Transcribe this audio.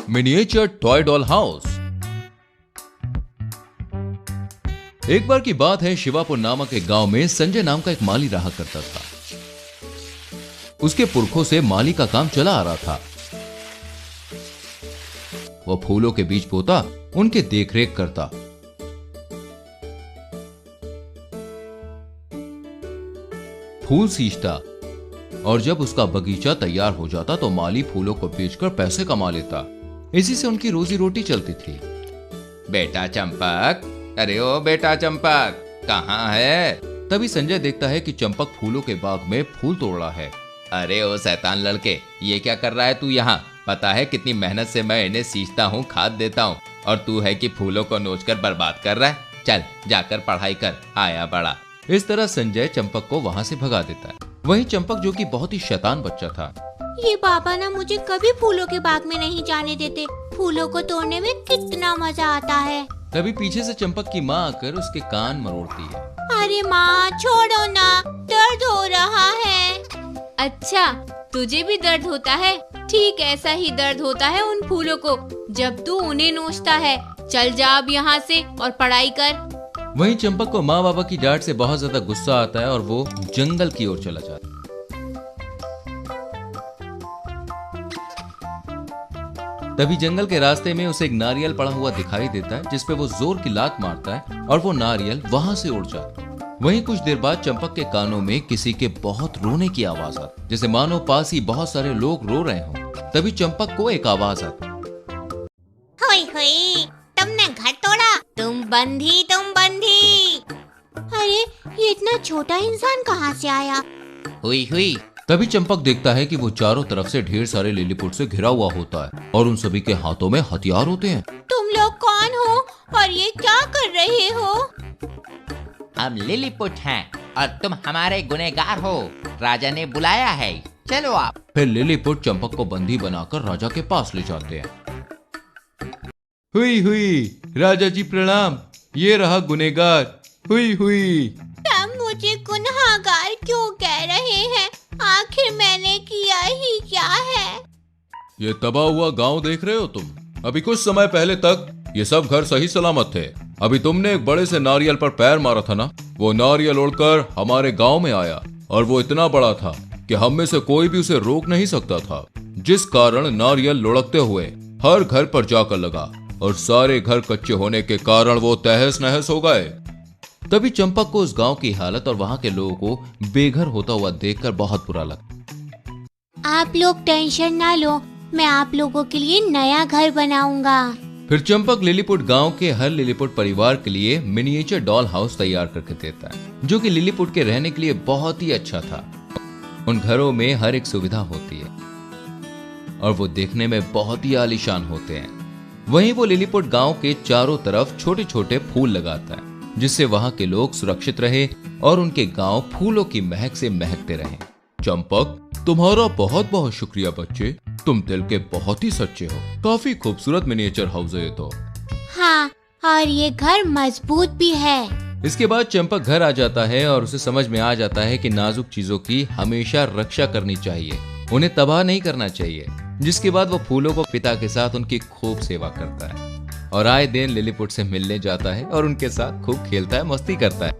Miniature toy doll house. एक बार की बात है, शिवापुर नामक एक गांव में संजय नाम का एक माली रहा करता था। उसके पुरखों से माली का काम चला आ रहा था। वह फूलों के बीज बोता, उनके देखरेख करता। फूल सींचता और जब उसका बगीचा तैयार हो जाता तो माली फूलों को बेचकर पैसे कमा लेता। इसी से उनकी रोजी रोटी चलती थी। बेटा चंपक, अरे ओ बेटा चंपक, कहाँ है? तभी संजय देखता है कि चंपक फूलों के बाग में फूल तोड़ रहा है। अरे ओ शैतान लड़के, ये क्या कर रहा है तू यहाँ? पता है कितनी मेहनत से मैं इन्हें सींचता हूँ, खाद देता हूँ, और तू है कि फूलों को नोचकर बर्बाद कर रहा है। चल जाकर पढ़ाई कर, आया बड़ा। इस तरह संजय चंपक को वहाँ से भगा देता है। वहीं चंपक, जो कि बहुत ही शैतान बच्चा था, ये पापा ना मुझे कभी फूलों के बाग में नहीं जाने देते। फूलों को तोड़ने में कितना मजा आता है। तभी पीछे से चंपक की माँ आकर उसके कान मरोड़ती है। अरे माँ, छोड़ो ना, दर्द हो रहा है। अच्छा, तुझे भी दर्द होता है? ठीक ऐसा ही दर्द होता है उन फूलों को जब तू उन्हें नोचता है। चल जा अब यहाँ से और पढ़ाई कर। वहीं चंपक को माँ बाबा की डांट से बहुत ज्यादा गुस्सा आता है और वो जंगल की ओर चला जाता है। तभी जंगल के रास्ते में उसे एक नारियल पड़ा हुआ दिखाई देता है, जिसपे वो जोर की लात मारता है और वो नारियल वहां से उड़ जाता है। वहीं कुछ देर बाद चंपक के कानों में किसी के बहुत रोने की आवाज आती, जैसे मानो पास ही बहुत सारे लोग रो रहे हों। तभी चंपक को एक आवाज आती, हुई हुई, तुमने घर तोड़ा, तुम बंधी, तुम बंधी। अरे ये इतना छोटा इंसान कहाँ से आया? हुई हुई। तभी चंपक देखता है कि वो चारों तरफ से ढेर सारे लिलीपुट से घिरा हुआ होता है और उन सभी के हाथों में हथियार होते हैं। तुम लोग कौन हो और ये क्या कर रहे हो? हम लिलीपुट हैं और तुम हमारे गुनहगार हो। राजा ने बुलाया है, चलो आप। फिर लिलीपुट चंपक को बंदी बनाकर राजा के पास ले जाते हैं। हुई हुई, राजा जी प्रणाम, ये रहा गुनहगार। हुई हुई। तुम मुझे गुनहगार क्यों कह रहे हैं? आखिर मैंने किया ही क्या है? ये तबाह हुआ गांव देख रहे हो तुम? अभी कुछ समय पहले तक ये सब घर सही सलामत थे। अभी तुमने एक बड़े से नारियल पर पैर मारा था ना, वो नारियल उड़कर हमारे गांव में आया और वो इतना बड़ा था कि हम में से कोई भी उसे रोक नहीं सकता था, जिस कारण नारियल लुढ़कते हुए हर घर पर जाकर लगा और सारे घर कच्चे होने के कारण वो तहस नहस हो गए। तभी चंपक को उस गांव की हालत और वहां के लोगों को बेघर होता हुआ देखकर बहुत बुरा लगा। आप लोग टेंशन ना लो, मैं आप लोगों के लिए नया घर बनाऊंगा। फिर चंपक लिलीपुट गांव के हर लिलीपुट परिवार के लिए मिनिएचर डॉल हाउस तैयार करके देता है, जो कि लिलीपुट के रहने के लिए बहुत ही अच्छा था। उन घरों में हर एक सुविधा होती है और वो देखने में बहुत ही आलीशान होते हैं। वहीं वो लिलीपुट गांव के चारों तरफ छोटे छोटे फूल लगाता है, जिससे वहां के लोग सुरक्षित रहे और उनके गांव फूलों की महक से महकते रहे। चंपक, तुम्हारा बहुत बहुत शुक्रिया बच्चे, तुम दिल के बहुत ही सच्चे हो। काफी खूबसूरत मिनिएचर हाउस है ये तो। हाँ, और ये घर मजबूत भी है। इसके बाद चंपक घर आ जाता है और उसे समझ में आ जाता है कि नाजुक चीजों की हमेशा रक्षा करनी चाहिए, उन्हें तबाह नहीं करना चाहिए। जिसके बाद वो फूलों को पिता के साथ उनकी खूब सेवा करता है और आए दिन लिलीपुट से मिलने जाता है और उनके साथ खूब खेलता है, मस्ती करता है।